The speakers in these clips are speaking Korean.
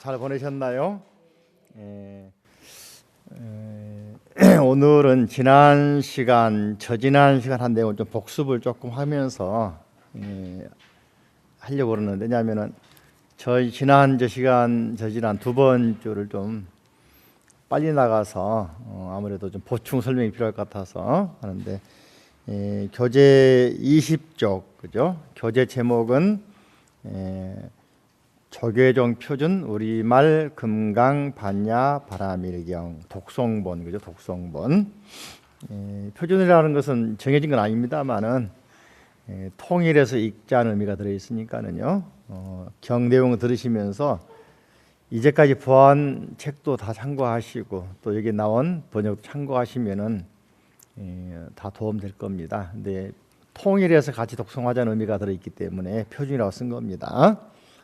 잘 보내셨나요? 오늘은 지난 시간, 저지난 시간 한 내용을 좀 복습을 조금 하면서 하려고 그러는데, 왜냐하면은 지난 저지난 두 번 주를 좀 빨리 나가서 아무래도 좀 보충 설명이 필요할 것 같아서 하는데, 교재 20쪽, 그죠? 교재 제목은 조계종 표준 우리말 금강 반야 바라밀경 독송본, 그죠? 독송본. 표준이라는 것은 정해진 건 아닙니다만은 통일해서 읽자는 의미가 들어 있으니까는요. 경 내용을 들으시면서 이제까지 보한 책도 다 참고하시고 또 여기 나온 번역도 참고하시면은 다 도움될 겁니다. 근데 통일해서 같이 독송하자는 의미가 들어 있기 때문에 표준이라고 쓴 겁니다.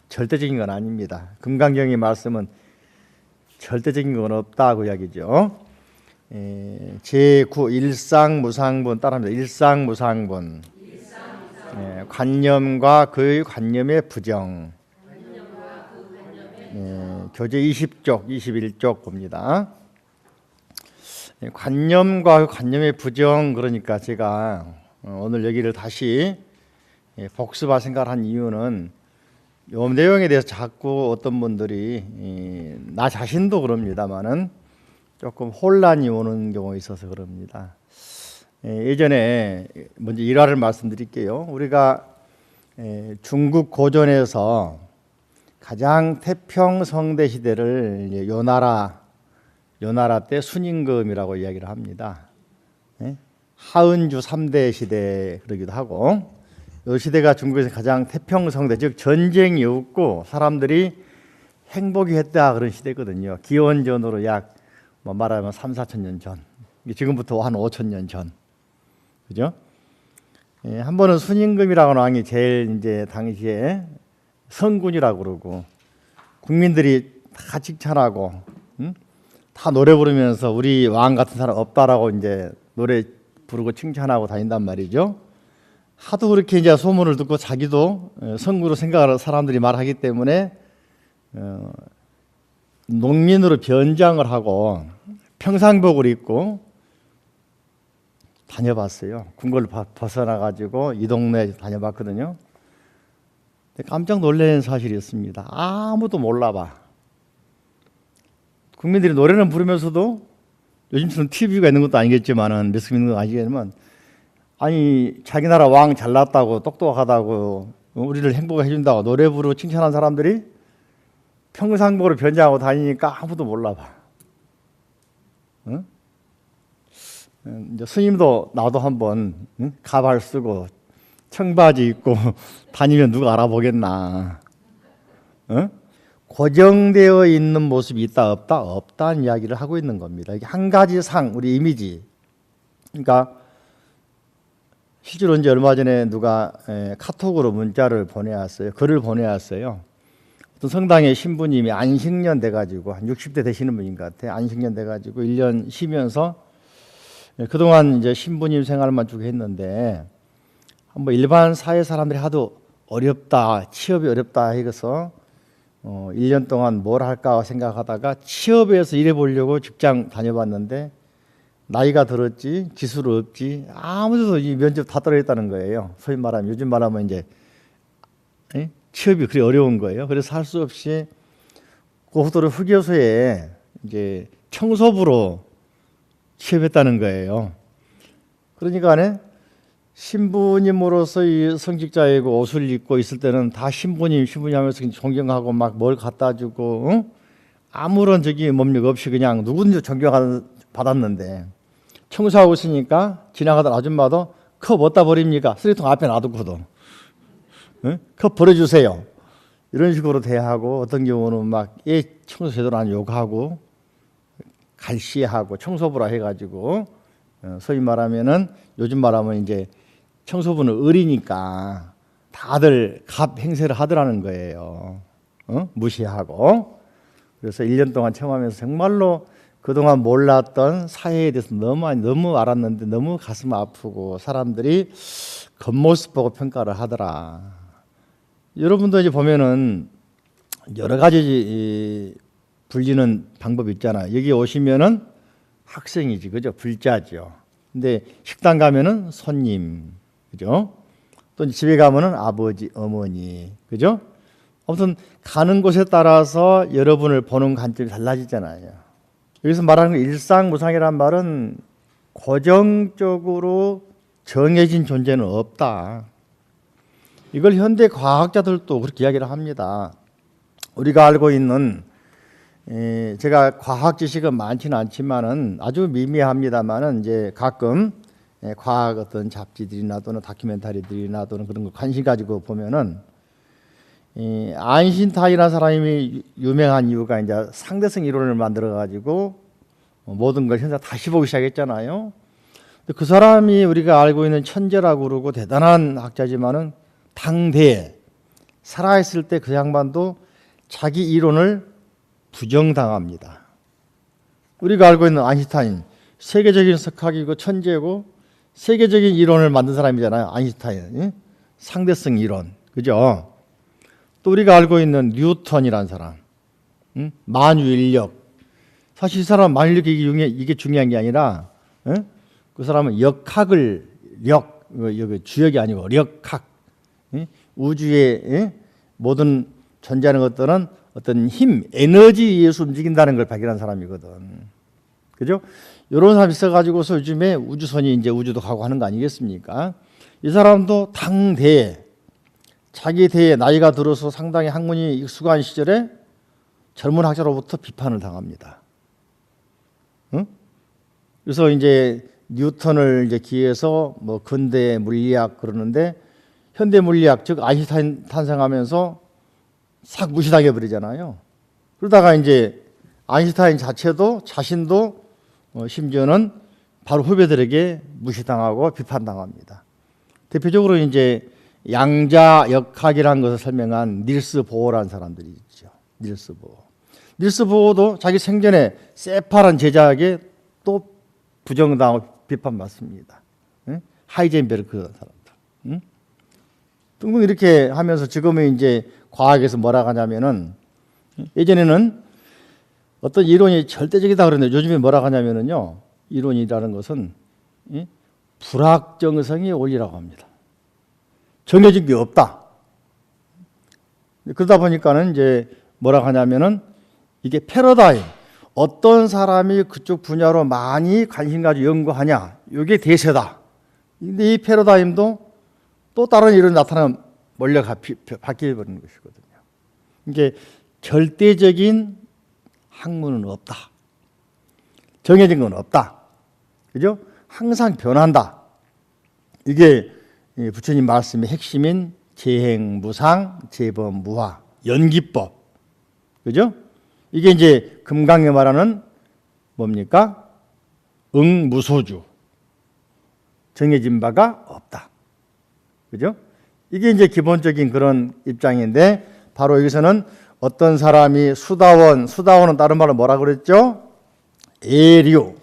절대적인 건 아닙니다. 금강경의 말씀은 절대적인 건 없다고 이야기죠. 제9 일상무상본 따라합니다. 일상무상본. 관념과 그 관념의 부정. 교재 20쪽, 21쪽 봅니다. 관념과 그 관념의 부정, 그러니까 제가 오늘 여기를 다시 복습할 생각을 한 이유는 이 내용에 대해서 자꾸 어떤 분들이 나 자신도 그럽니다만은 조금 혼란이 오는 경우가 있어서 그럽니다. 예전에 먼저 일화를 말씀드릴게요. 우리가 중국 고전에서 가장 태평성대 시대를 요나라 때 순임금이라고 이야기를 합니다. 하은주 3대 시대 그러기도 하고, 이 시대가 중국에서 가장 태평성대, 즉 전쟁이 없고 사람들이 행복이 했다 그런 시대거든요. 기원전으로 약 말하면 3, 4천 년 전, 지금부터 한 5천 년 전, 그죠? 한 번은 순임금이라고 하는 왕이 제일 이제 당시에 성군이라고 그러고 국민들이 다 칭찬하고, 다 노래 부르면서 우리 왕 같은 사람 없다라고 이제 노래 부르고 칭찬하고 다닌단 말이죠. 하도 그렇게 이제 소문을 듣고 자기도 성구로 생각하는 사람들이 말하기 때문에 농민으로 변장을 하고 평상복을 입고 다녀봤어요. 궁궐을 벗어나 가지고 이 동네에 다녀봤거든요. 깜짝 놀라는 사실이었습니다. 아무도 몰라봐. 국민들이 노래는 부르면서도, 요즘처럼 TV가 있는 것도 아니겠지만은 몇 명 있는 건 아니겠지만, 아니 자기 나라 왕 잘났다고 똑똑하다고 우리를 행복해 준다고 노래 부르고 칭찬한 사람들이 평상복으로 변장하고 다니니까 아무도 몰라봐. 응? 이제 스님도 나도 한번 가발 쓰고 청바지 입고 다니면 누가 알아보겠나. 응? 고정되어 있는 모습이 있다 없다? 없다는 이야기를 하고 있는 겁니다. 이게 한 가지 우리 이미지. 그러니까 실제로 이제 얼마 전에 누가 카톡으로 문자를 보내왔어요. 글을 보내왔어요. 어떤 성당의 신부님이 안식년 돼가지고 한 60대 되시는 분인 것 같아요. 안식년 돼가지고 1년 쉬면서 그동안 이제 신부님 생활만 쭉 했는데, 한번 일반 사회 사람들이 하도 어렵다, 취업이 어렵다 해서 1년 동안 뭘 할까 생각하다가 취업에서 일해보려고 직장 다녀봤는데 나이가 들었지 기술 없지 아무데도 이 면접 다 떨어졌다는 거예요. 소위 말하면 요즘 말하면 이제 취업이 그리 어려운 거예요. 그래서 할 수 없이 고속도로 휴게소에 이제 청소부로 취업했다는 거예요. 그러니까 신부님으로서 이 성직자이고 옷을 입고 있을 때는 다 신부님 하면서 존경하고 막 뭘 갖다 주고 아무런 뭡니까 없이 그냥 누구든지 존경받았는데, 청소하고 있으니까 지나가던 아줌마도 컵 어디다 버립니까? 쓰레기통 앞에 놔두고도 컵 버려주세요. 이런 식으로 대하고, 어떤 경우는 막 청소 제대로 안 욕하고 갈시하고 청소부라 해가지고 소위 말하면은 요즘 말하면 이제 청소부는 어리니까 다들 갑 행세를 하더라는 거예요. 무시하고. 그래서 1년 동안 체험하면서 정말로 그동안 몰랐던 사회에 대해서 너무 알았는데 너무 가슴 아프고 사람들이 겉모습 보고 평가를 하더라. 여러분도 이제 보면은 여러 가지 불리는 방법이 있잖아요. 여기 오시면은 학생이지, 그죠? 불자죠. 근데 식당 가면은 손님, 그죠? 또 집에 가면은 아버지, 어머니, 그죠? 아무튼 가는 곳에 따라서 여러분을 보는 관점이 달라지잖아요. 여기서 말하는 일상무상이란 말은 고정적으로 정해진 존재는 없다. 이걸 현대 과학자들도 그렇게 이야기를 합니다. 우리가 알고 있는, 제가 과학 지식은 많지는 않지만은 아주 미미합니다만은 이제 가끔 과학 어떤 잡지들이나 또는 다큐멘터리들이나 또는 그런 거 관심 가지고 보면은 아인슈타인이라는 사람이 유명한 이유가 이제 상대성 이론을 만들어 가지고 모든 걸 현재 다시 보기 시작했잖아요. 그 사람이 우리가 알고 있는 천재라고 그러고 대단한 학자지만은 당대에 살아있을 때 그 양반도 자기 이론을 부정당합니다. 우리가 알고 있는 아인슈타인, 세계적인 석학이고 천재고 세계적인 이론을 만든 사람이잖아요. 아인슈타인, 상대성 이론, 그죠? 또 우리가 알고 있는 뉴턴이라는 사람, 만유인력. 사실 이 사람 만유인력이 이게 중요한 게 아니라 그 사람은 역학을 여기 주역이 아니고 역학, 우주의 모든 존재하는 것들은 어떤 힘, 에너지에 의해서 움직인다는 걸 발견한 사람이거든. 그죠? 이런 사람이 있어가지고서 요즘에 우주선이 이제 우주도 가고 하는 거 아니겠습니까? 이 사람도 당대에 자기 대에 나이가 들어서 상당히 학문이 익숙한 시절에 젊은 학자로부터 비판을 당합니다. 응? 그래서 이제 뉴턴을 이제 기해서 뭐 근대 물리학 그러는데 현대 물리학 즉 아인슈타인 탄생하면서 싹 무시당해 버리잖아요. 그러다가 이제 아인슈타인 자신도 심지어는 바로 후배들에게 무시당하고 비판당합니다. 대표적으로 이제 양자 역학이라는 것을 설명한 닐스 보어라는 사람들이 있죠. 닐스 보어. 닐스 보어도 자기 생전에 새파란 제자에게 또 부정당하고 비판받습니다. 하이젠베르크 사람들. 등등 이렇게 하면서 지금은 이제 과학에서 뭐라고 하냐면은 예전에는 어떤 이론이 절대적이다 그러는데 요즘에 뭐라고 하냐면은요. 이론이라는 것은 불확정성의 원리라고 합니다. 정해진 게 없다. 그러다 보니까는 이제 뭐라고 하냐면은 이게 패러다임. 어떤 사람이 그쪽 분야로 많이 관심 가지고 연구하냐. 이게 대세다. 근데 이 패러다임도 또 다른 이론이 나타나면 원래 바뀌어버리는 것이거든요. 이게 절대적인 학문은 없다. 정해진 건 없다. 그죠? 항상 변한다. 이게 부처님 말씀의 핵심인 재행무상, 재범무화, 연기법. 그죠? 이게 이제 금강에 말하는 뭡니까? 응무소주. 정해진 바가 없다. 그죠? 이게 이제 기본적인 그런 입장인데 바로 여기서는 어떤 사람이 수다원은 다른 말로 뭐라 그랬죠? 예류.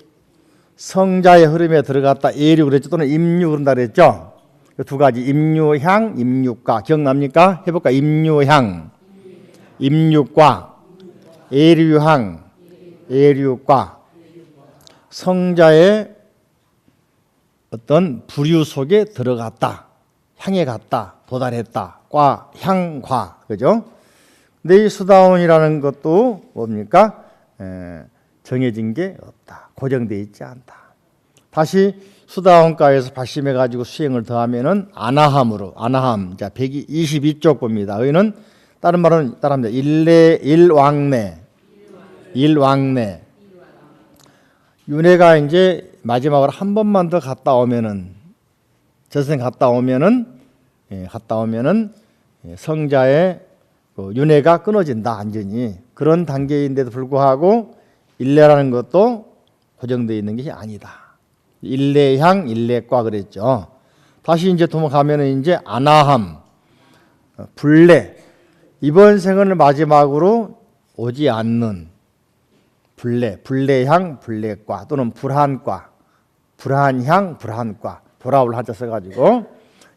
성자의 흐름에 들어갔다. 예류 그랬죠. 또는 임류 그런다 그랬죠. 두 가지 임류향, 임류과 기억납니까? 해볼까? 임류향, 임류과, 예류향, 예류과. 성자의 어떤 부류 속에 들어갔다. 향해 갔다. 도달했다. 과, 향과. 그죠? 근데 이 수다원이라는 것도 뭡니까? 정해진 게 없다. 고정되어 있지 않다. 다시 수다원가에서 발심해가지고 수행을 더하면은 아나함으로, 아나함. 자, 122쪽 봅니다. 여기는 다른 말은 따라합니다. 일왕래. 윤회가 이제 마지막으로 한 번만 더 갔다 오면은, 저생 갔다 오면은 성자의 윤회가 끊어진다, 완전히. 그런 단계인데도 불구하고 일례라는 것도 고정되어 있는 것이 아니다. 일례향, 일례과 그랬죠. 다시 이제 도망가면은 이제 아나함, 불례. 이번 생을 마지막으로 오지 않는 불례, 불례향, 불례과 또는 불한과, 불한향, 불한과. 돌아올 한자 써가지고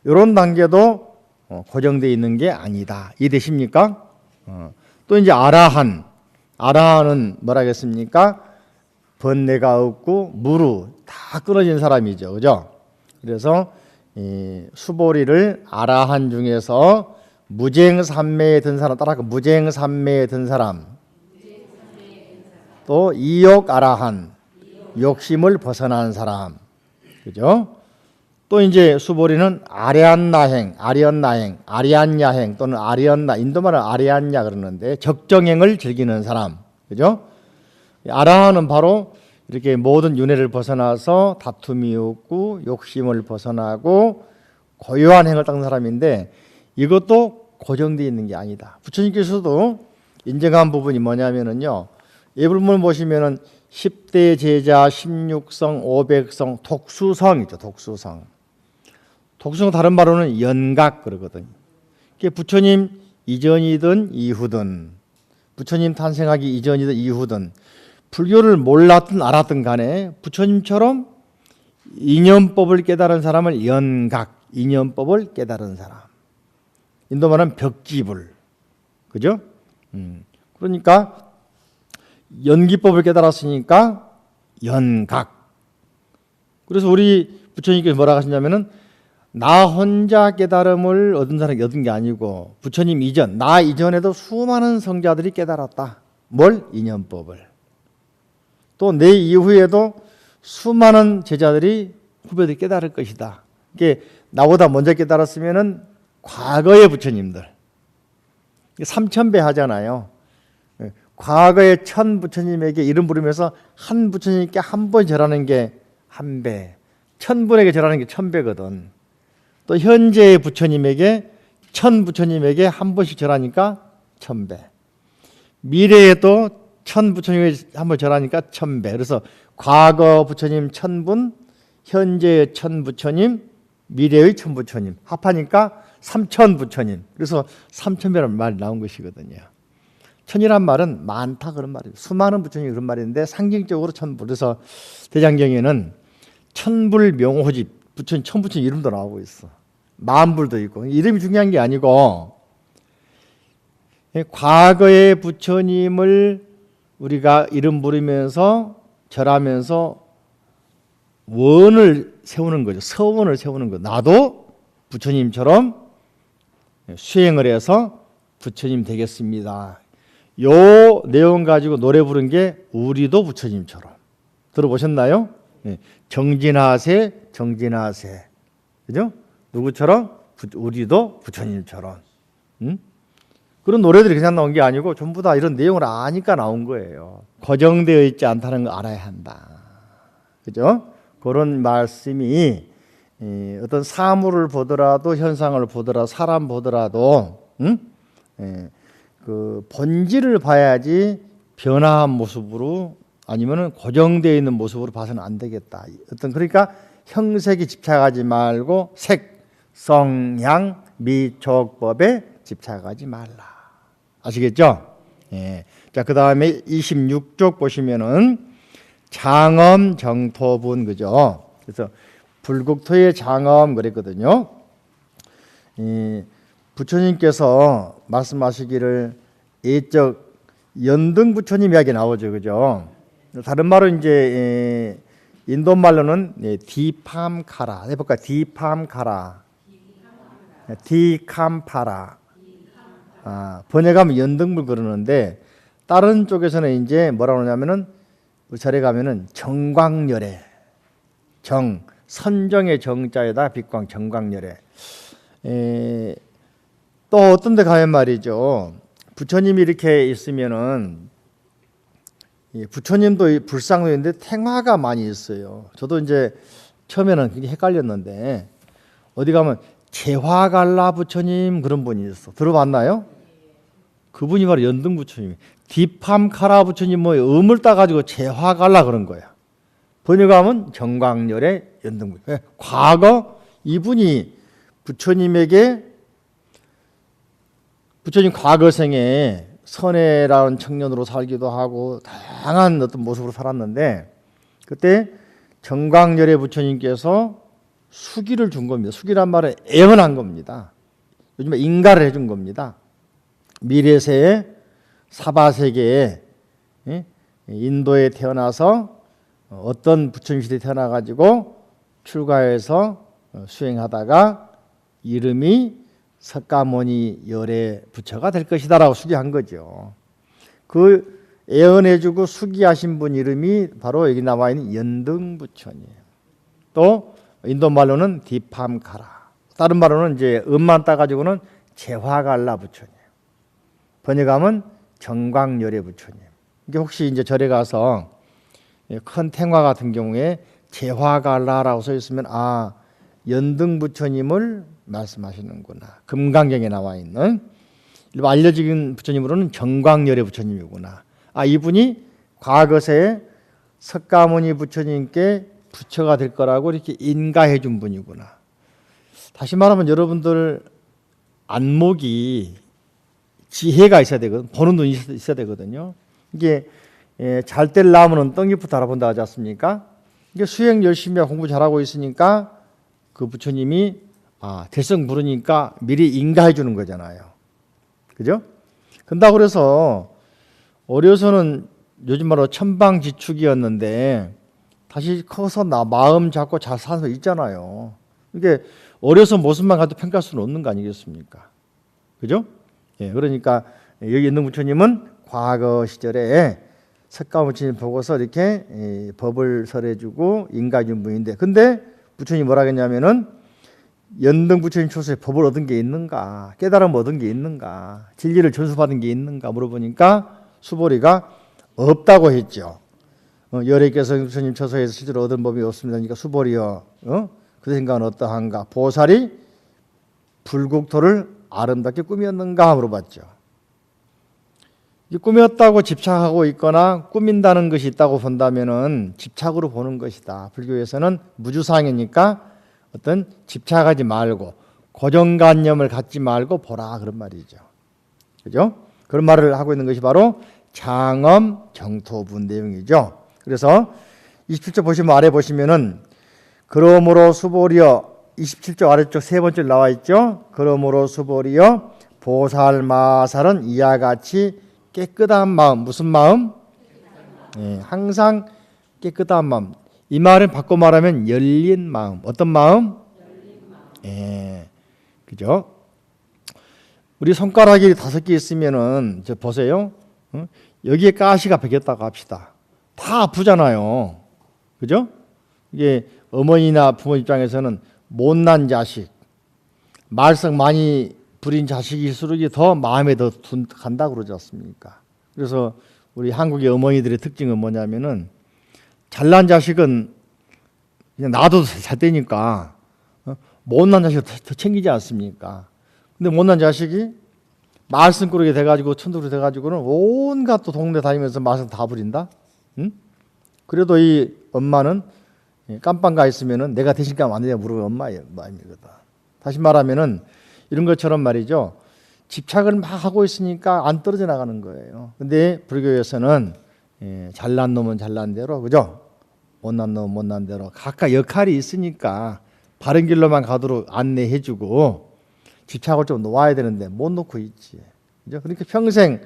이런 단계도 고정되어 있는 게 아니다. 이해되십니까? 또 이제 아라한. 아라한은 뭐라겠습니까? 번뇌가 없고 무루 다 끊어진 사람이죠. 그죠? 그래서 이 수보리를 아라한 중에서 무쟁삼매에 든 사람, 따라서 무쟁삼매에 든 사람, 또 이욕 아라한, 욕심을 벗어난 사람, 그죠? 또 이제 수보리는 아리안나행, 아리안야행 또는 아리안나, 인도말은 아리안야 그러는데 적정행을 즐기는 사람, 그죠? 아라한은 바로 이렇게 모든 윤회를 벗어나서 다툼이 없고 욕심을 벗어나고 고요한 행을 닦는 사람인데 이것도 고정되어 있는 게 아니다. 부처님께서도 인정한 부분이 뭐냐면은요. 예불문을 보시면은 10대 제자, 16성, 500성, 독수성이죠. 독수성. 독수성 다른 말로는 연각 그러거든요. 그게 부처님 이전이든 이후든 부처님 탄생하기 이전이든 이후든 불교를 몰랐든 알았든 간에 부처님처럼 이념법을 깨달은 사람을 연각, 이념법을 깨달은 사람. 인도 말은 벽지불. 그죠? 그러니까 연기법을 깨달았으니까 연각. 그래서 우리 부처님께서 뭐라고 하시냐면은 나 혼자 깨달음을 얻은 사람이 얻은 게 아니고 부처님 이전, 나 이전에도 수많은 성자들이 깨달았다. 뭘? 이념법을. 또 내 이후에도 수많은 제자들이 후배들이 깨달을 것이다. 이게 나보다 먼저 깨달았으면은 과거의 부처님들 3,000배 하잖아요. 과거의 천 부처님에게 이름 부르면서 한 부처님께 한 번 절하는 게 한 배, 1,000분에게 절하는 게 1,000배거든. 또 현재의 부처님에게 천 부처님에게 한 번씩 절하니까 1,000배. 미래에 또 천 부처님에게 한 번 절하니까 1,000배. 그래서 과거 부처님 1,000분, 현재의 천 부처님, 미래의 천 부처님 합하니까 3,000 부처님. 그래서 3,000배라는 말이 나온 것이거든요. 천이란 말은 많다 그런 말이에요. 수많은 부처님이 그런 말인데 상징적으로 천불. 그래서 대장경에는 천불 명호집 부처님 천부처님 이름도 나오고 있어. 만불도 있고. 이름이 중요한 게 아니고 과거의 부처님을 우리가 이름 부르면서 절하면서 원을 세우는 거죠. 서원을 세우는 거. 나도 부처님처럼 수행을 해서 부처님 되겠습니다. 요 내용 가지고 노래 부른 게 우리도 부처님처럼. 들어보셨나요? 정진하세, 정진하세. 그죠? 누구처럼? 우리도 부처님처럼. 그런 노래들이 그냥 나온 게 아니고 전부 다 이런 내용을 아니까 나온 거예요. 고정되어 있지 않다는 걸 알아야 한다. 그죠? 그런 말씀이 어떤 사물을 보더라도 현상을 보더라도 사람 보더라도 그 본질을 봐야지 변화한 모습으로 아니면은 고정되어 있는 모습으로 봐서는 안 되겠다. 어떤 그러니까 형색에 집착하지 말고 색, 성향, 미촉법에 집착하지 말라. 아시겠죠? 예. 자, 그 다음에 26쪽 보시면은 장엄 정토분 그죠? 그래서 불국토의 장엄 그랬거든요. 부처님께서 말씀하시기를 예적 연등 부처님 이야기 나오죠, 그죠? 다른 말로 이제 인도 말로는 디팜카라 해볼까? 디팜카라, 디캄파라. 번역하면 연등불 그러는데 다른 쪽에서는 이제 뭐라고 하냐면은 의찰에 가면은 정광열애, 정 선정의 정자에다 빛광 정광열애. 또 어떤 데 가면 말이죠. 부처님이 이렇게 있으면은 부처님도 불상도 있는데 탱화가 많이 있어요. 저도 이제 처음에는 그게 헷갈렸는데 어디 가면 재화갈라 부처님 그런 분이 있어. 들어봤나요? 그분이 바로 연등 부처님. 디팜카라 부처님 뭐 음을 따가지고 재화갈라 그런 거야. 번역하면 정광열의 연등 부처님. 과거 이분이 부처님에게 부처님 과거생에 선해라는 청년으로 살기도 하고 다양한 어떤 모습으로 살았는데 그때 정광열의 부처님께서 수기를 준 겁니다. 수기란 말은 애언한 겁니다. 요즘에 인가를 해준 겁니다. 미래세에 사바 세계에 인도에 태어나서 어떤 부처님 시대에 태어나가지고 출가해서 수행하다가 이름이 석가모니 열의 부처가 될 것이다라고 수기한 거죠. 그 애언해주고 수기하신 분 이름이 바로 여기 나와 있는 연등부처님. 또 인도 말로는 디팜카라. 다른 말로는 이제 음만 따가지고는 제화갈라 부처님. 번역하면 정광열의 부처님. 이게 혹시 이제 절에 가서 큰 탱화 같은 경우에 제화갈라라고 써 있으면 아 연등 부처님을 말씀하시는구나. 금강경에 나와 있는 알려진 부처님으로는 정광열의 부처님이구나. 아 이분이 과거세에 석가모니 부처님께 부처가 될 거라고 이렇게 인가해 준 분이구나. 다시 말하면 여러분들 안목이 지혜가 있어야 되거든. 보는 눈이 있어야 되거든요. 이게 잘 될 나무는 떡잎부터 알아본다 하지 않습니까? 이게 수행 열심히 하고 공부 잘하고 있으니까 그 부처님이 대성 부르니까 미리 인가해 주는 거잖아요. 그죠? 근다고 그래서 어려서는 요즘 말로 천방지축이었는데 다시 커서 마음 잡고 잘 사서 있잖아요. 이게 어려서 모습만 가도 평가할 수는 없는 거 아니겠습니까? 그죠? 예, 그러니까 여기 있는 부처님은 과거 시절에 석가모니 보고서 이렇게 법을 설해주고 인가준 분인데, 근데 부처님이 뭐라 했냐면은 연등 부처님 초소에 법을 얻은 게 있는가, 깨달음 얻은 게 있는가, 진리를 전수받은 게 있는가 물어보니까 수보리가 없다고 했죠. 열애께서 부처님 초소에서 실제로 얻은 법이 없습니다. 그러니까 수보리여, 그 생각은 어떠한가? 보살이 불국토를 아름답게 꾸몄는가 물어봤죠. 꾸몄다고 집착하고 있거나 꾸민다는 것이 있다고 본다면은 집착으로 보는 것이다. 불교에서는 무주상이니까 어떤 집착하지 말고 고정관념을 갖지 말고 보라 그런 말이죠. 그죠? 그런 말을 하고 있는 것이 바로 장엄 정토분 내용이죠. 그래서 27조 보시면 아래 보시면은 그러므로 수보리여 27조 아래쪽 세 번째 나와 있죠. 그러므로 수보리여 보살마살은 이와 같이 깨끗한 마음. 무슨 마음? 항상 깨끗한 마음. 이 말은 바꿔 말하면 열린 마음. 어떤 마음? 그죠? 우리 손가락이 5개 있으면은 저 보세요. 여기에 가시가 베겼다고 합시다. 다 아프잖아요. 그죠? 이게 어머니나 부모 입장에서는 못난 자식, 말썽 많이 부린 자식일수록 더 마음에 더 간다 그러지 않습니까? 그래서 우리 한국의 어머니들의 특징은 뭐냐면은 잘난 자식은 그냥 놔둬도 잘 되니까 못난 자식을 더 챙기지 않습니까? 근데 못난 자식이 말썽꾸러기 돼가지고 천둥이 돼가지고는 온갖 또 동네 다니면서 말썽 다 부린다. 응? 그래도 이 엄마는 깜빵 가 있으면은 내가 대신 가면 안 되냐 물어보면 엄마예요. 마음이거든. 다시 말하면은 이런 것처럼 말이죠. 집착을 막 하고 있으니까 안 떨어져 나가는 거예요. 근데 불교에서는 잘난 놈은 잘난 대로, 그죠? 못난 놈은 못난 대로 각각 역할이 있으니까 바른 길로만 가도록 안내해주고 집착을 좀 놓아야 되는데 못 놓고 있지. 그죠? 그러니까 평생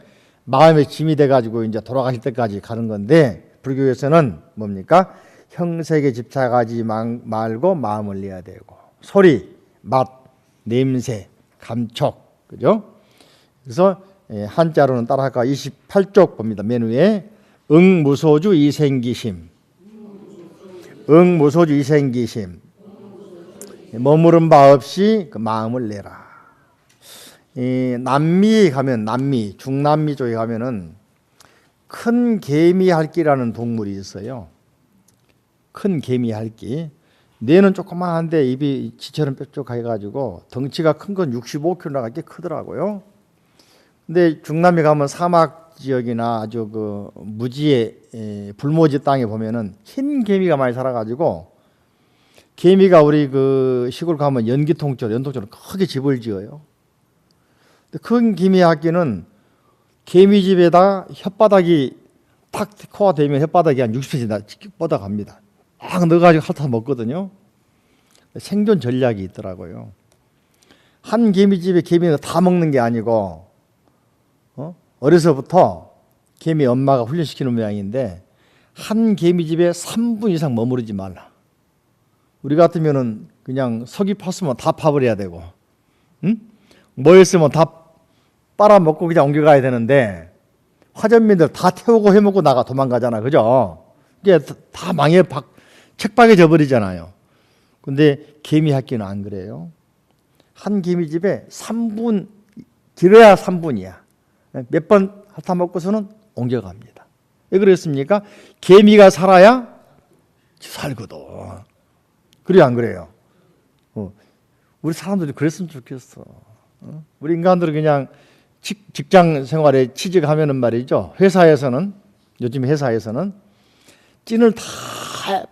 마음에 짐이 돼가지고 이제 돌아가실 때까지 가는 건데 불교에서는 뭡니까? 형색에 집착하지 말고 마음을 내야 되고 소리, 맛, 냄새, 감촉, 그죠? 그래서 한자로는 따라할까 28쪽 봅니다. 맨 위에 응무소주 이생기심, 응무소주 이생기심, 머무른 바 없이 그 마음을 내라. 남미에 가면 중남미 쪽에 가면은 큰 개미핥기라는 동물이 있어요. 큰 개미핥기. 뇌는 조그마한데 입이 지처럼 뾰족해가지고 덩치가 큰 건 65kg 나가 꽤 크더라고요. 근데 중남미 가면 사막 지역이나 아주 그 무지의 불모지 땅에 보면은 흰 개미가 많이 살아가지고 개미가 우리 그 시골 가면 연통처럼 크게 집을 지어요. 근데 큰 개미핥기는 개미집에다 혓바닥이 탁 코가 되면 혓바닥이 한 60cm 뻗어갑니다. 막 넣어가지고 핥아 먹거든요. 생존 전략이 있더라고요. 한 개미집에 개미가 다 먹는 게 아니고 어려서부터 개미 엄마가 훈련시키는 모양인데 한 개미집에 3분 이상 머무르지 말라. 우리 같으면은 그냥 석이 팠으면 다 파버려야 되고, 응? 뭐 있으면 다 빨아먹고 그냥 옮겨가야 되는데 화전민들 다 태우고 해먹고 나가 도망가잖아, 그죠? 이게 다 책박해져 버리잖아요. 근데 개미 학교는 안 그래요. 한 개미집에 3분, 길어야 3분이야. 몇 번 핥아먹고서는 옮겨갑니다. 왜 그랬습니까? 개미가 살아야 살거든. 그래요, 안 그래요? 우리 사람들이 그랬으면 좋겠어. 우리 인간들은 그냥 직장 생활에 취직하면은 말이죠. 요즘 회사에서는 찐을 다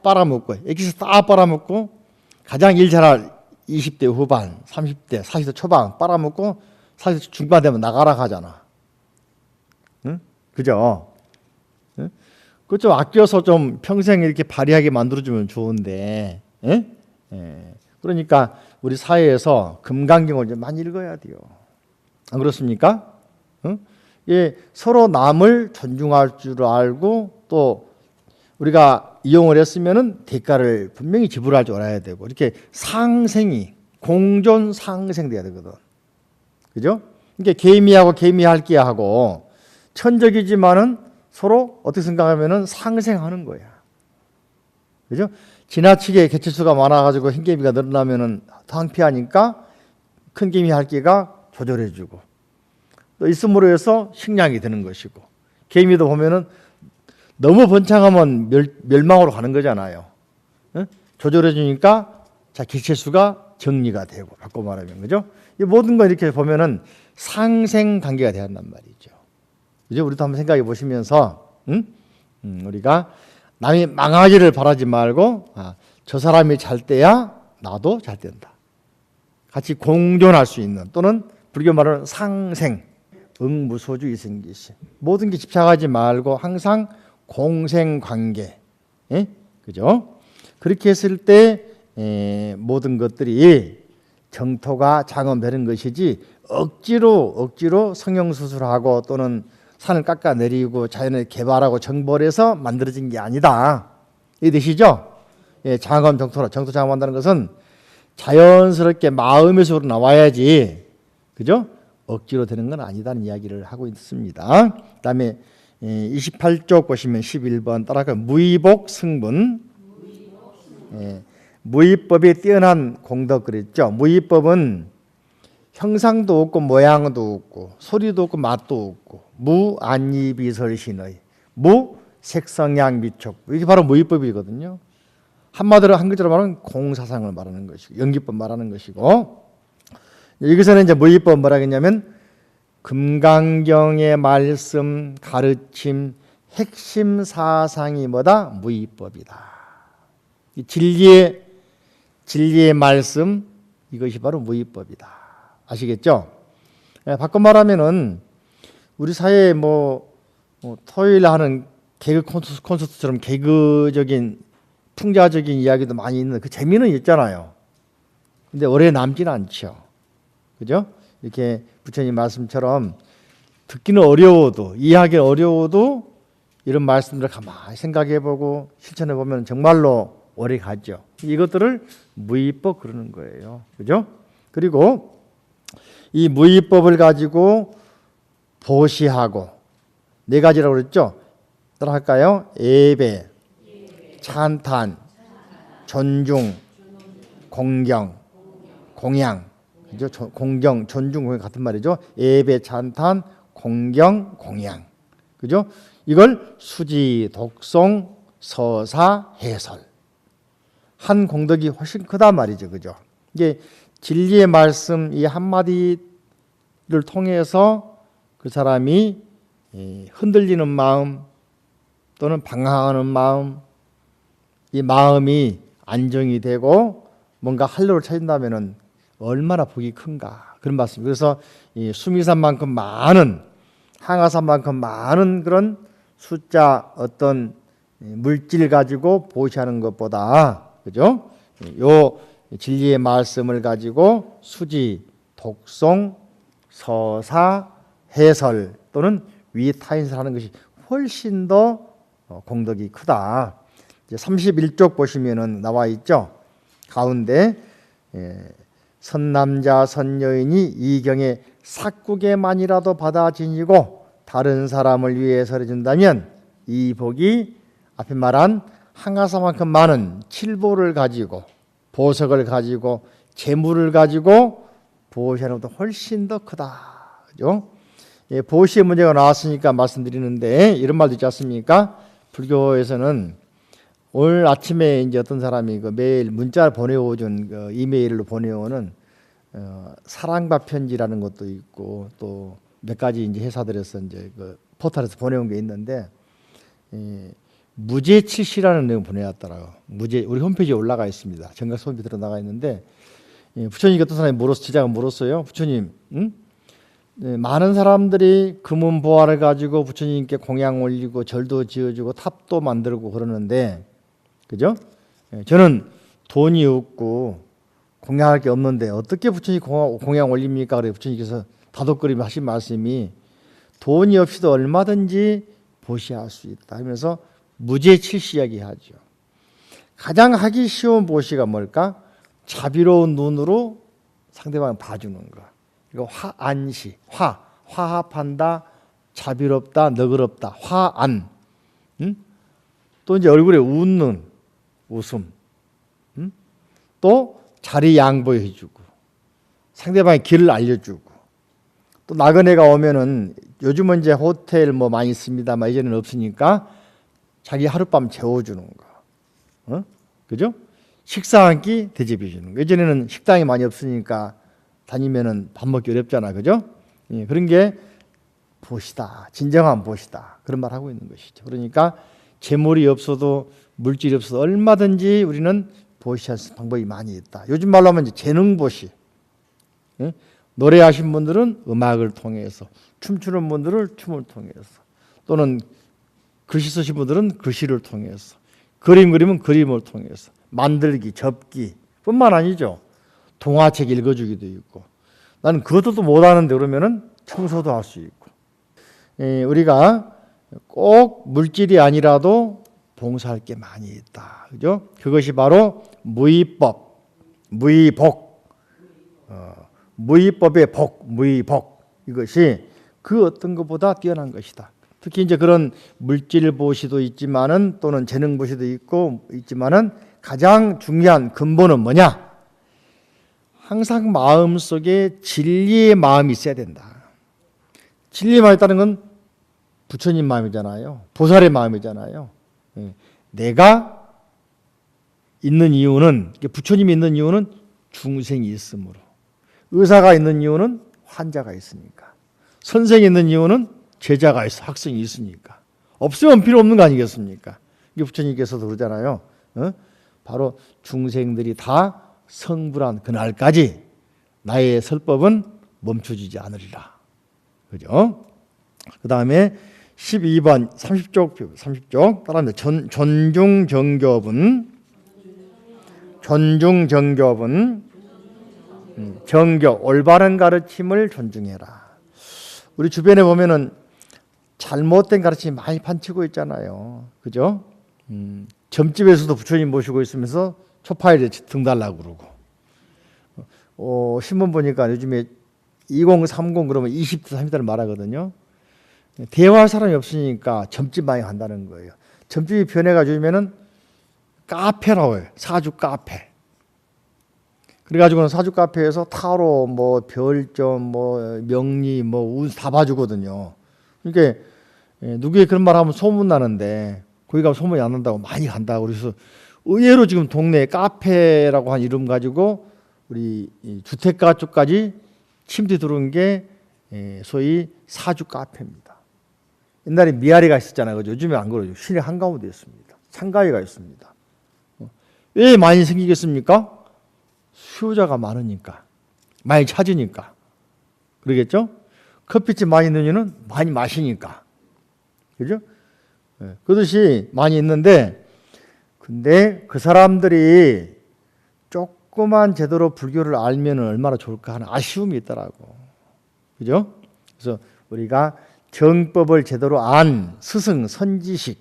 빨아먹고, 액기스 다 빨아먹고, 가장 일 잘할 20대 후반, 30대, 40대 초반 빨아먹고 40대 중반 되면 나가라 하잖아. 응? 그죠? 응? 그거 좀 아껴서 좀 평생 이렇게 발휘하게 만들어주면 좋은데, 예? 예. 그러니까 우리 사회에서 금강경을 좀 많이 읽어야 돼요. 안 그렇습니까? 응? 예, 서로 남을 존중할 줄 알고 또 우리가 이용을 했으면은 대가를 분명히 지불할 줄 알아야 되고 이렇게 공존 상생돼야 되거든. 그죠? 그러니까 개미하고 개미할기하고 천적이지만은 서로 어떻게 생각하면은 상생하는 거야. 그죠? 지나치게 개체수가 많아가지고 흰개미가 늘어나면은 창피하니까 큰 개미할기가 조절해주고 또 있음으로 해서 식량이 되는 것이고 개미도 보면은 너무 번창하면 멸망으로 가는 거잖아요. 응? 조절해주니까 자 개체수가 정리가 되고 바꿔 말하면 그죠? 이 모든 거 이렇게 보면은 상생 관계가 되었단 말이죠. 그죠? 우리도 한번 생각해 보시면서 우리가 남이 망하기를 바라지 말고 저 사람이 잘 때야 나도 잘 된다. 같이 공존할 수 있는 또는 불교 말하는 상생, 응무소주 이승기시 모든 게 집착하지 말고 항상 공생관계, 예? 그죠? 그렇게 했을 때 모든 것들이 정토가 장엄되는 것이지 억지로 성형수술하고 또는 산을 깎아내리고 자연을 개발하고 정벌해서 만들어진 게 아니다. 이해되시죠? 예, 장엄 정토 장엄한다는 것은 자연스럽게 마음에서 나와야지, 그죠? 억지로 되는 건 아니다는 이야기를 하고 있습니다. 그다음에 28쪽 보시면 11번 따라가 무의복 승분. 무의법이 뛰어난 공덕 그랬죠. 무의법은 형상도 없고 모양도 없고 소리도 없고 맛도 없고 무안이비설신의 무색성양 미촉 이게 바로 무의법이거든요. 한마디로 한 글자로 말하면 공사상을 말하는 것이고 연기법 말하는 것이고 여기서는 이제 무의법 뭐라 했냐면 금강경의 말씀 가르침 핵심 사상이 뭐다? 무의법이다. 진리의 말씀 이것이 바로 무의법이다. 아시겠죠? 바꿔 말하면은 우리 사회에 토요일 하는 개그 콘서트처럼 개그적인 풍자적인 이야기도 많이 있는 그 재미는 있잖아요. 근데 오래 남지는 않죠. 그죠? 이렇게 부처님 말씀처럼 듣기는 어려워도 이해하기 어려워도 이런 말씀들을 가만히 생각해보고 실천해보면 정말로 오래 가죠. 이것들을 무의법 그러는 거예요. 그죠? 그리고 이 무의법을 가지고 보시하고 네 가지라고 그랬죠? 따라 할까요? 예배, 찬탄, 존중, 공경, 공양. 그죠? 공경, 존중, 공양 같은 말이죠. 예배, 찬탄, 공경, 공양. 그죠? 이걸 수지, 독송, 서사, 해설. 한 공덕이 훨씬 크단 말이죠. 그죠? 이게 진리의 말씀 이 한마디를 통해서 그 사람이 흔들리는 마음 또는 방황하는 마음 이 마음이 안정이 되고 뭔가 활로를 찾는다면은 얼마나 복이 큰가 그런 말씀. 그래서 이 수미산만큼 많은 항아산만큼 많은 그런 숫자 어떤 물질 가지고 보시하는 것보다 그죠? 요 진리의 말씀을 가지고 수지, 독송, 서사, 해설 또는 위 타인을 하는 것이 훨씬 더 공덕이 크다. 이제 31쪽 보시면은 나와 있죠. 가운데 선남자 선여인이 이 경에 삭국에만이라도 받아 지니고 다른 사람을 위해서 해준다면 이 복이 앞에 말한 항아사만큼 많은 칠보를 가지고 보석을 가지고 재물을 가지고 보시하는 것보다 훨씬 더 크다. 그죠? 보시의 문제가 나왔으니까 말씀드리는데 이런 말도 있지 않습니까? 불교에서는 오늘 아침에 이제 어떤 사람이 매일 문자를 보내오준 이메일로 보내오는 사랑과 편지라는 것도 있고 또 몇 가지 이제 회사들에서 이제 포털에서 보내온 게 있는데 무제 칠시라는 내용 보내왔더라고. 무제 우리 홈페이지에 올라가 있습니다. 정각 홈페이지에 들어나가 있는데 부처님께 어떤 사람이 제자가 물었어요. 부처님, 많은 사람들이 금은 보화를 가지고 부처님께 공양 올리고 절도 지어주고 탑도 만들고 그러는데, 그죠? 저는 돈이 없고 공양할 게 없는데 어떻게 부처님 공양 올립니까? 그래 부처님께서 다독거리며 하신 말씀이 돈이 없이도 얼마든지 보시할 수 있다 하면서 무제칠시 이야기하죠. 가장 하기 쉬운 보시가 뭘까? 자비로운 눈으로 상대방을 봐주는 거. 이거 화안시, 화합한다, 자비롭다, 너그럽다, 화안. 또 이제 얼굴에 웃는 웃음. 또 자리 양보해주고 상대방의 길을 알려주고 또 나그네가 오면은 요즘은 이제 호텔 뭐 많이 있습니다만 이제는 없으니까 자기 하룻밤 재워주는 거. 그죠? 식사 한 끼 대접해 주는 거. 예전에는 식당이 많이 없으니까 다니면은 밥 먹기 어렵잖아. 그죠? 그런 게 보시다. 진정한 보시다. 그런 말 하고 있는 것이죠. 그러니까 재물이 없어도 물질이 없어도 얼마든지 우리는 보시할 방법이 많이 있다. 요즘 말로 하면 이제 재능 보시. 노래하신 분들은 음악을 통해서, 춤추는 분들은 춤을 통해서, 또는 글씨 쓰신 분들은 글씨를 통해서, 그림 그리면 그림을 통해서, 만들기, 접기 뿐만 아니죠. 동화책 읽어주기도 있고, 나는 그것도 못하는데 그러면은 청소도 할 수 있고, 우리가 꼭 물질이 아니라도 봉사할 게 많이 있다. 그죠? 그것이 바로 무의법, 무의복, 무의법의 복, 무의복. 이것이 그 어떤 것보다 뛰어난 것이다. 특히 이제 그런 물질 보시도 있지만은 또는 재능 보시도 있지만은 가장 중요한 근본은 뭐냐? 항상 마음속에 진리의 마음이 있어야 된다. 진리의 마음이 있다는 건 부처님 마음이잖아요. 보살의 마음이잖아요. 내가 있는 이유는, 부처님이 있는 이유는 중생이 있으므로, 의사가 있는 이유는 환자가 있으니까, 선생이 있는 이유는 제자가 있어, 학생이 있으니까. 없으면 필요 없는 거 아니겠습니까? 이게 부처님께서도 그러잖아요. 바로 중생들이 다 성불한 그날까지 나의 설법은 멈춰지지 않으리라. 그죠? 그 다음에 12번 30쪽 따라합니다. 존중정교분 정교 올바른 가르침을 존중해라. 우리 주변에 보면은 잘못된 가르침이 많이 판치고 있잖아요. 그죠? 점집에서도 부처님 모시고 있으면서 초파일에 등 달라고 그러고, 신문 보니까 요즘에 2030 그러면 20대 30대를 말하거든요. 대화할 사람이 없으니까 점집 많이 간다는 거예요. 점집이 변해가지고 요즘에는 카페라고 해요. 사주 카페. 그래가지고는 사주 카페에서 타로, 뭐 별점, 뭐 명리, 뭐 운 다 봐주거든요. 그러니까 누구의 그런 말 하면 소문 나는데 거기 가면 소문이 안 난다고 많이 간다고. 그래서 의외로 지금 동네에 카페라고 한 이름 가지고 우리 주택가 쪽까지 침투 들어온 게 소위 사주 카페입니다. 옛날에 미아리가 있었잖아요. 그죠? 요즘에 안 그러죠. 시내 한가운데 있습니다. 상가위가 있습니다. 왜 많이 생기겠습니까? 수요자가 많으니까, 많이 찾으니까. 그러겠죠? 커피집 많이 있는 이유는 많이 마시니까. 그죠? 그것이 많이 있는데, 근데 그 사람들이 조그만 제대로 불교를 알면 얼마나 좋을까 하는 아쉬움이 있더라고. 그죠? 그래서 우리가 정법을 제대로 안 스승 선지식,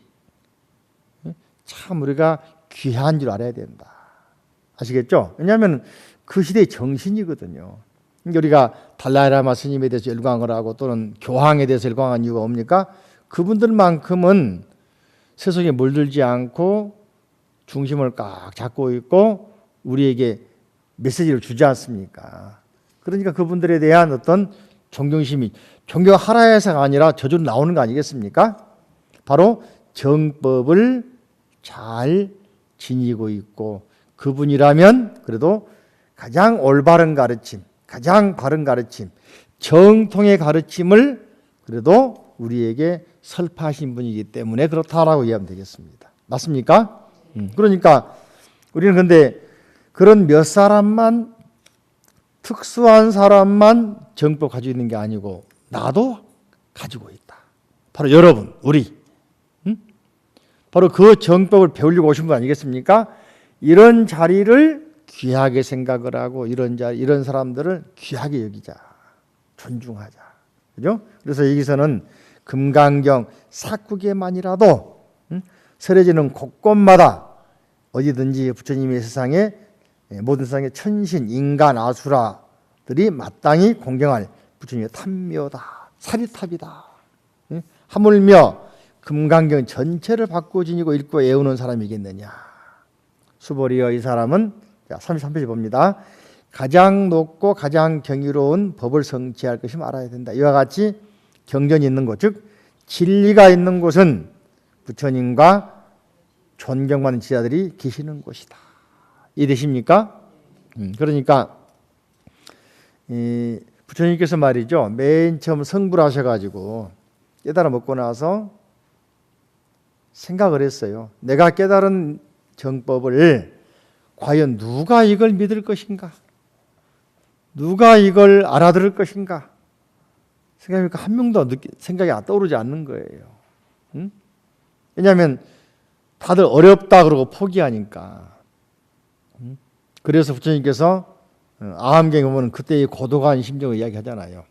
참 우리가 귀한 줄 알아야 된다. 아시겠죠? 왜냐하면 그 시대의 정신이거든요. 우리가 달라이라마 스님에 대해서 열광을 하고 또는 교황에 대해서 열광한 이유가 뭡니까? 그분들만큼은 세속에 물들지 않고 중심을 꽉 잡고 있고 우리에게 메시지를 주지 않습니까? 그러니까 그분들에 대한 어떤 존경심이 존경하라 해서가 아니라 저절로 나오는 거 아니겠습니까? 바로 정법을 잘 지니고 있고 그분이라면 그래도 가장 올바른 가르침, 가장 바른 가르침, 정통의 가르침을 그래도 우리에게 설파하신 분이기 때문에 그렇다라고 이해하면 되겠습니다. 맞습니까? 그러니까 우리는 근데 그런 몇 사람만 특수한 사람만 정법 가지고 있는 게 아니고 나도 가지고 있다. 바로 여러분, 우리. 바로 그 정법을 배우려고 오신 분 아니겠습니까? 이런 자리를 귀하게 생각을 하고 이런 사람들을 귀하게 여기자. 존중하자. 그죠? 그래서 여기서는 금강경 사구계만이라도 설해지는 곳곳마다 어디든지 부처님의 세상에 모든 세상의 천신, 인간, 아수라들이 마땅히 공경할 부처님의 탐묘다, 사리탑이다. 하물며 금강경 전체를 받고 지니고 읽고 애우는 사람이겠느냐. 수보리여 이 사람은 33페이지 봅니다. 가장 높고 가장 경이로운 법을 성취할 것임을 알아야 된다. 이와 같이 경전이 있는 곳, 즉 진리가 있는 곳은 부처님과 존경받는 지자들이 계시는 곳이다. 이해되십니까? 그러니까 부처님께서 말이죠. 맨 처음 성불 하셔가지고 깨달아 먹고 나서 생각을 했어요. 내가 깨달은 정법을 과연 누가 이걸 믿을 것인가? 누가 이걸 알아들을 것인가? 생각해보니까 한 명도 생각이 떠오르지 않는 거예요. 왜냐하면 다들 어렵다 그러고 포기하니까. 그래서 부처님께서 아함경에 보면 그때의 고독한 심정을 이야기하잖아요.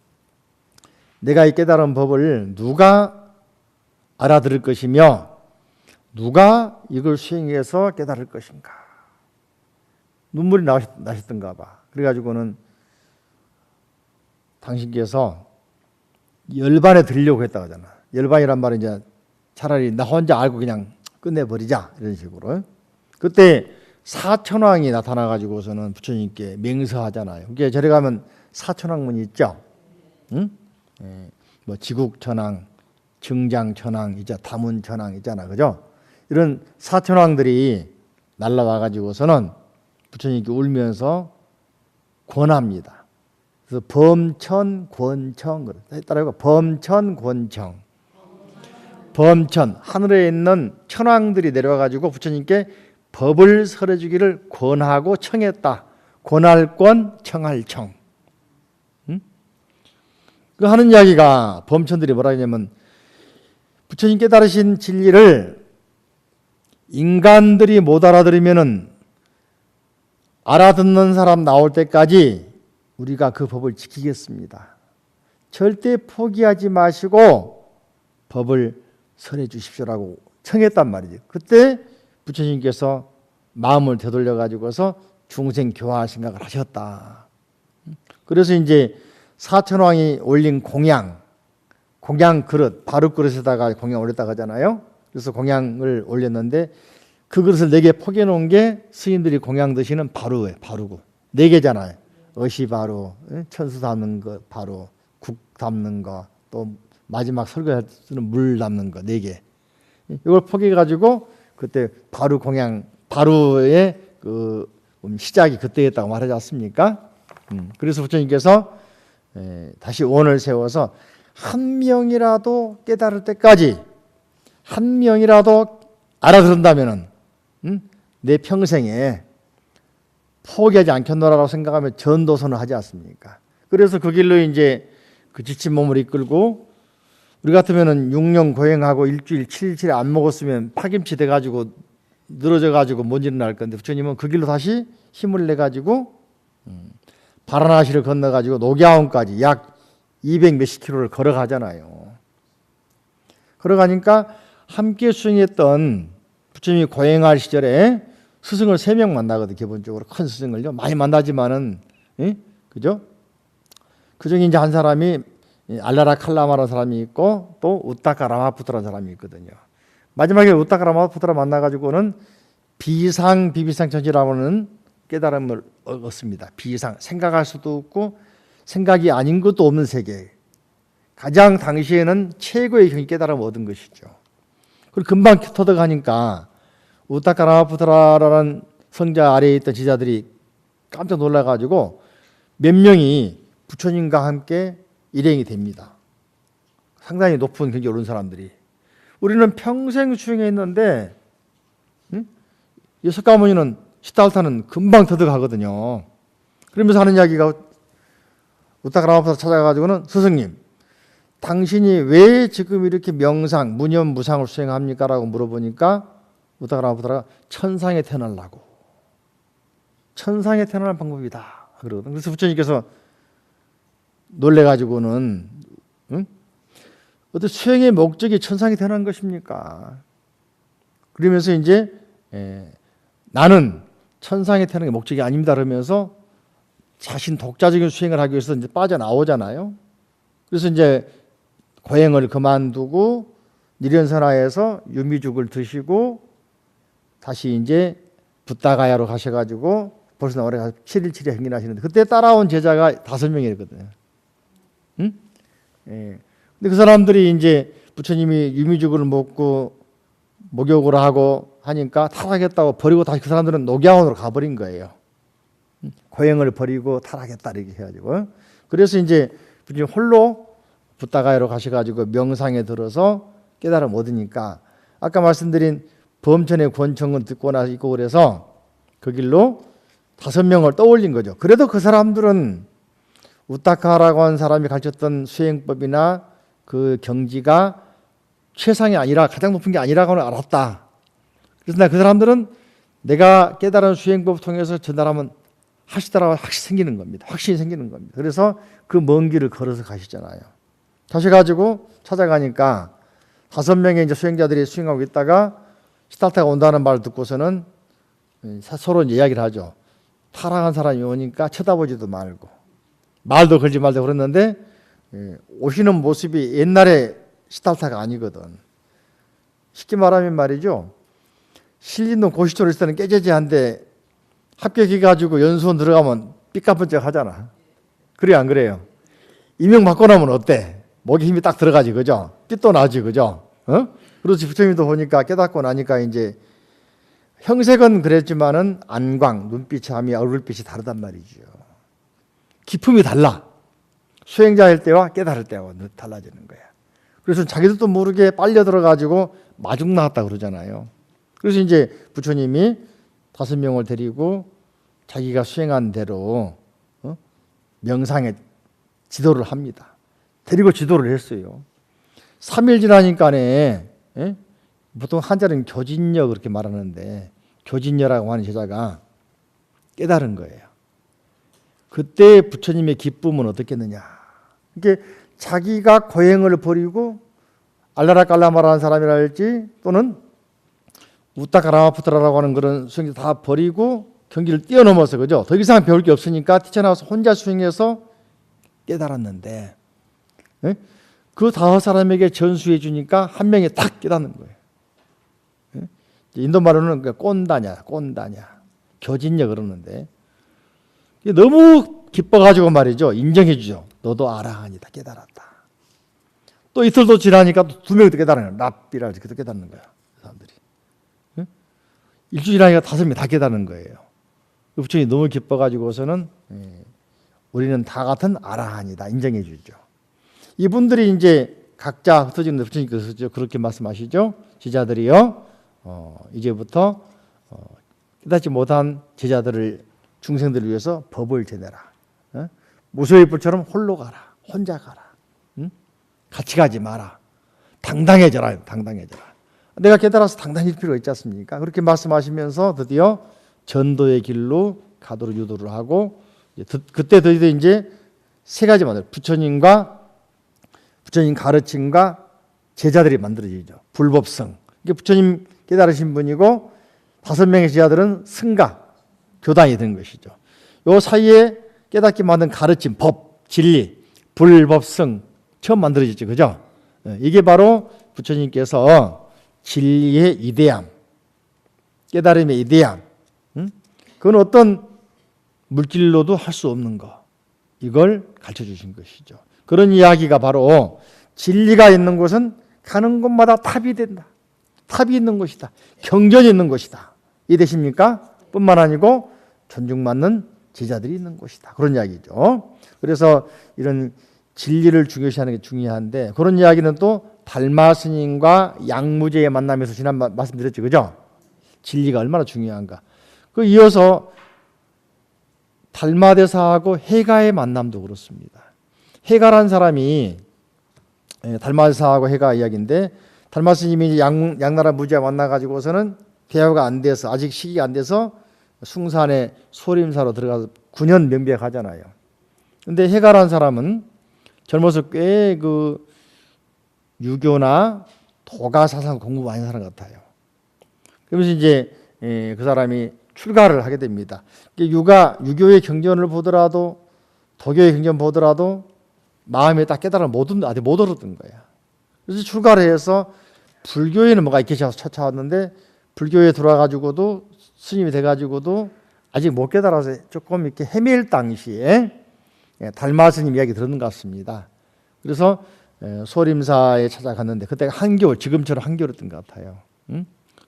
내가 이 깨달은 법을 누가 알아들을 것이며 누가 이걸 수행해서 깨달을 것인가. 눈물이 나셨던가 봐. 그래가지고는 당신께서 열반에 들려고 했다고 하잖아. 열반이란 말은 이제 차라리 나 혼자 알고 그냥 끝내버리자 이런 식으로. 그때 사천왕이 나타나가지고서는 부처님께 맹서하잖아요. 그게 절에 가면 사천왕문이 있죠. 응? 뭐 지국천왕, 증장천왕, 이제 다문천왕 있잖아, 그죠? 이런 사천왕들이 날라와가지고서는 부처님께 울면서 권합니다. 그래서 범천권청, 따라해봐. 범천권청. 범천, 하늘에 있는 천왕들이 내려와가지고 부처님께 법을 설해주기를 권하고 청했다. 권할권, 청할청. 그 하는 이야기가 범천들이 뭐라 하냐면 부처님 깨달으신 진리를 인간들이 못 알아들으면은 알아듣는 사람 나올 때까지 우리가 그 법을 지키겠습니다. 절대 포기하지 마시고 법을 설해 주십시오라고 청했단 말이죠. 그때 부처님께서 마음을 되돌려 가지고서 중생 교화 생각을 하셨다. 그래서 이제 사천왕이 올린 공양 그릇, 바로 그릇에다가 공양 올렸다고 하잖아요. 그래서 공양을 올렸는데 그 그릇을 4개 포개 놓은 게 스님들이 공양 드시는 바루예요. 바루고 4개잖아요. 어시 바루, 천수 담는 거 바루, 국 담는 거, 또 마지막 설거지 쓰는 물 담는 거 4개. 이걸 포개 가지고 그때 바루 공양, 바루의 그 시작이 그때였다고 말하지 않습니까? 그래서 부처님께서 다시 원을 세워서 한 명이라도 깨달을 때까지 한 명이라도 알아들은다면은 내 평생에 포기하지 않겠노라고 생각하며 전도선을 하지 않습니까? 그래서 그 길로 이제 그 지친 몸을 이끌고 우리 같으면은 6년 고행하고 일주일 7일치를 안 먹었으면 파김치 돼가지고 늘어져가지고 못 일어날 건데 부처님은 그 길로 다시 힘을 내가지고 바라나시를 건너가지고 녹야원까지 약 200 몇십 킬로를 걸어가잖아요. 걸어가니까 함께 수행했던 부처님이 고행할 시절에 스승을 3명 만나거든요. 기본적으로 큰 스승을요. 많이 만나지만은, 예? 그죠? 그 중에 이제 한 사람이 알라라 칼라마라는 사람이 있고 또 우타카 라마푸트라는 사람이 있거든요. 마지막에 우타카 라마푸트라 만나가지고는 비상 비비상 전지라는 깨달음을 얻습니다. 비상, 생각할 수도 없고 생각이 아닌 것도 없는 세계. 가장 당시에는 최고의 깨달음을 얻은 것이죠. 그리고 금방 터득하니까 우타카 라마푸트라라는 성자 아래에 있던 제자들이 깜짝 놀라가지고 몇 명이 부처님과 함께 일행이 됩니다. 상당히 높은 경지에 오른 사람들이. 우리는 평생 수행했는데 석가모니는 시달타는 금방 터득하거든요. 그러면서 하는 이야기가 우타카 라마푸트라 찾아가지고는 스승님, 당신이 왜 지금 이렇게 명상, 무념무상을 수행합니까? 라고 물어보니까 우타카 라마푸트라가 천상에 태어나려고. 천상에 태어날 방법이다. 그러거든. 그래서 부처님께서 놀래가지고는 어떤 수행의 목적이 천상에 태어난 것입니까? 그러면서 이제 나는 천상에 태어난 게 목적이 아닙니다. 그러면서 자신 독자적인 수행을 하기 위해서 이제 빠져나오잖아요. 그래서 이제 고행을 그만두고 니련선화에서 유미죽을 드시고 다시 이제 붓다가야로 가셔가지고 벌써 올해 7일 7일 행진하시는데 그때 따라온 제자가 5명이거든요. 응? 예. 근데 그 사람들이 이제 부처님이 유미죽을 먹고 목욕을 하고 하니까 타락했다고 버리고 다시 그 사람들은 녹야원으로 가버린 거예요. 고행을 버리고 타락했다 이렇게 해가지고. 그래서 이제 부처님 홀로 붓다가야로 가셔가지고 명상에 들어서 깨달음 얻으니까 아까 말씀드린 범천의 권총을 듣고 나서 있고 그래서 그 길로 5명을 떠올린 거죠. 그래도 그 사람들은 우타카라고 하는 사람이 가르쳤던 수행법이나 그 경지가 최상이 아니라 가장 높은 게 아니라고는 알았다. 그래서 그 사람들은 내가 깨달은 수행법을 통해서 전달하면 하시더라고 확실히 생기는 겁니다. 확신이 생기는 겁니다. 그래서 그 먼 길을 걸어서 가시잖아요. 가셔가지고 찾아가니까 5명의 이제 수행자들이 수행하고 있다가 시달타가 온다는 말을 듣고서는 서로 이야기를 하죠. 타락한 사람이 오니까 쳐다보지도 말고 말도 걸지 말고 그랬는데 오시는 모습이 옛날에 시달타가 아니거든. 쉽게 말하면 말이죠. 신림동 고시촌에 있을 때는 깨재재한데 합격해가지고 연수원 들어가면 삐까뻔쩍 하잖아. 그래 안 그래요? 임용 받고 나면 어때? 목에 힘이 딱 들어가지 그죠? 삐도 나지 그죠? 그렇지. 부처님도 보니까 깨닫고 나니까 이제 형색은 그랬지만은 안광, 눈빛이 얼굴빛이 다르단 말이죠. 기품이 달라. 수행자일 때와 깨달을 때와 달라지는 거야. 그래서 자기들도 모르게 빨려 들어가지고 마중 나왔다 그러잖아요. 그래서 이제 부처님이 5명을 데리고 자기가 수행한 대로 명상에 지도를 합니다. 데리고 지도를 했어요. 3일 지나니까네 보통 한자는 교진녀 그렇게 말하는데 교진녀라고 하는 제자가 깨달은 거예요. 그때 부처님의 기쁨은 어떻겠느냐. 이게 자기가 고행을 버리고 알라라 깔라마라는 사람이랄지 또는 우타카 라마푸트라라고 하는 그런 수행자 다 버리고 경기를 뛰어넘어서 그죠? 더 이상 배울 게 없으니까 뛰쳐나와서 혼자 수행해서 깨달았는데 그 5사람에게 전수해 주니까 한 명이 딱 깨닫는 거예요. 인도 말로는 꼰다냐 교진녀 그러는데 너무 기뻐가지고 말이죠. 인정해 주죠. 너도 아라한이다. 깨달았다. 또 이틀도 지나니까 또 2명이 또 깨달아요. 납비라 이렇게 깨닫는 거야. 사람들이. 일주일 지나니까 5명이 다 깨닫는 거예요. 부처님이 너무 기뻐가지고서는 우리는 다 같은 아라한이다. 인정해 주죠. 이분들이 이제 각자 흩어지는데 부처님께서 그렇게 말씀하시죠. 제자들이요. 이제부터 깨닫지 못한 제자들을 중생들을 위해서 법을 제내라. 무소의 불처럼 홀로 가라. 혼자 가라. 같이 가지 마라. 당당해져라. 내가 깨달아서 당당해질 필요가 있지 않습니까? 그렇게 말씀하시면서 드디어 전도의 길로 가도록 유도를 하고 그때 드디어 이제 3가지 만나요. 부처님 가르침과 제자들이 만들어지죠. 불법성. 이게 부처님 깨달으신 분이고 5명의 제자들은 승가, 교단이 된 것이죠. 요 사이에 깨닫게 만든 가르침, 법, 진리, 불법성 처음 만들어졌죠. 그죠? 이게 바로 부처님께서 진리의 이대함, 깨달음의 이대함, 그건 어떤 물질로도 할 수 없는 거, 이걸 가르쳐 주신 것이죠. 그런 이야기가 바로 진리가 있는 곳은 가는 곳마다 탑이 된다. 탑이 있는 곳이다. 경전이 있는 곳이다. 이해되십니까? 뿐만 아니고 존중받는 제자들이 있는 곳이다. 그런 이야기죠. 그래서 이런 진리를 중요시하는 게 중요한데, 그런 이야기는 또 달마 스님과 양무제의 만남에서 지난 말씀드렸죠. 그죠? 진리가 얼마나 중요한가. 그 이어서 달마대사하고 해가의 만남도 그렇습니다. 해가란 사람이, 달마대사하고 해가 이야기인데, 달마 스님이 양나라 무지와 만나가지고서는 대화가 안 돼서, 아직 시기가 안 돼서 숭산에 소림사로 들어가서 9년 명비에 가잖아요. 근데 해가란 사람은 젊어서 꽤 그 유교나 도가 사상 공부 많이 하는 것 같아요. 그러면서 이제 그 사람이 출가를 하게 됩니다. 유교의 경전을 보더라도 도교의 경전 보더라도 마음에 딱 깨달아 못 얻었던 거야. 그래서 출가를 해서 불교에는 뭐가 있겠지 하고 찾아왔는데, 불교에 들어와가지고도 스님이 돼가지고도 아직 못 깨달아서 조금 이렇게 헤맬 당시에 달마 스님 이야기 들었는 것 같습니다. 그래서 소림사에 찾아갔는데 그때가 한겨울, 지금처럼 한겨울이었던 것 같아요.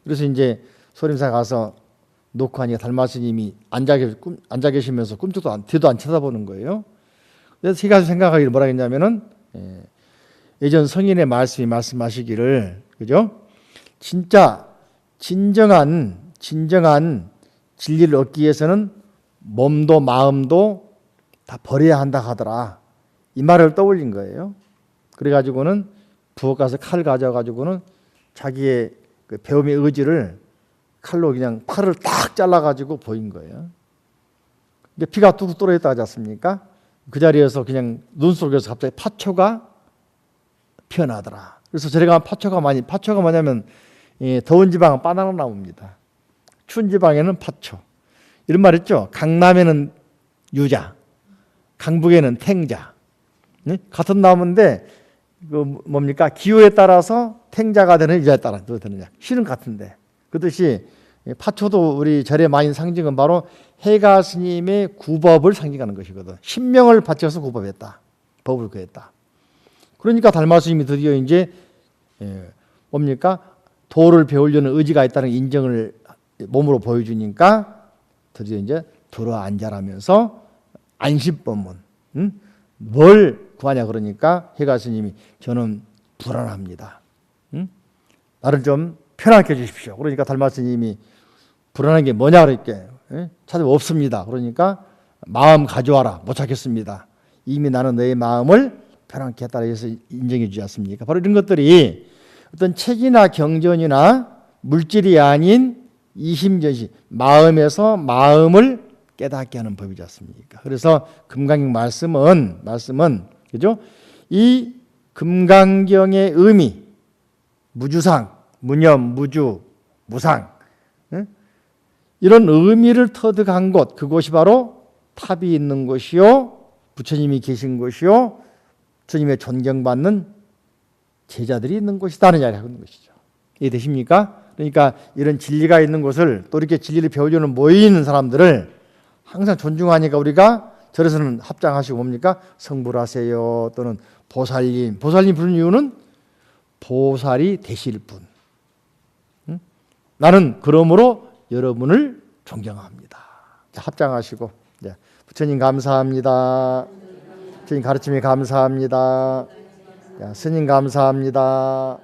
그래서 이제 소림사 가서 놓고 하니까 달마 스님이 앉아 계시면서 뒤도 안 쳐다보는 거예요. 그래서 제가 생각하기를 뭐라 했냐면은, 예전 성인의 말씀하시기를, 그죠? 진짜 진정한 진리를 얻기 위해서는 몸도 마음도 다 버려야 한다 하더라. 이 말을 떠올린 거예요. 그래가지고는 부엌 가서 칼 가져가지고는 자기의 그 배움의 의지를 칼로 그냥 팔을 딱 잘라가지고 보인 거예요. 피가 뚝뚝 떨어졌다 하지 않습니까? 그 자리에서 그냥 눈 속에서 갑자기 파초가 피어나더라. 그래서 저래 가면 파초가 뭐냐면, 더운 지방은 바나나 나무입니다. 추운 지방에는 파초. 이런 말 있죠. 강남에는 유자, 강북에는 탱자. 같은 나무인데 그 뭡니까? 기후에 따라서 탱자가 되는 유자에 따라 되느냐. 실은 같은데. 그렇듯이 파초도 우리 절의 많이 상징은 바로 해가 스님의 구법을 상징하는 것이거든. 신명을 바쳐서 구법했다. 법을 구했다. 그러니까 달마 스님이 드디어 이제 뭡니까? 도를 배우려는 의지가 있다는 인정을 몸으로 보여주니까 드디어 이제 들어앉아라면서 안심법문, 뭘 구하냐 그러니까 해가 스님이 저는 불안합니다. 나를 좀 편하게 해주십시오. 그러니까 달마 스님이 불안한 게 뭐냐 그랬게. 찾아보면 없습니다. 그러니까 마음 가져와라. 못 찾겠습니다. 이미 나는 너의 마음을 편하게 했다 해서 인정해 주지 않습니까? 바로 이런 것들이 어떤 책이나 경전이나 물질이 아닌 이심전시, 마음에서 마음을 깨닫게 하는 법이지 않습니까? 그래서 금강경 말씀은 그죠? 이 금강경의 의미, 무주상, 무념, 무주, 무상, 이런 의미를 터득한 곳, 그곳이 바로 탑이 있는 곳이요, 부처님이 계신 곳이요, 부처님의 존경받는 제자들이 있는 곳이다는 이야기를 하고 있는 것이죠. 이해되십니까? 그러니까 이런 진리가 있는 곳을, 또 이렇게 진리를 배우려는 모이는 사람들을 항상 존중하니까 우리가 절에서는 합장하시고 뭡니까? 성불하세요, 또는 보살님 부르는 이유는 보살이 되실 분. 나는 그러므로 여러분을 존경합니다. 자, 합장하시고, 부처님 감사합니다. 부처님 가르침에 감사합니다. 스님 감사합니다.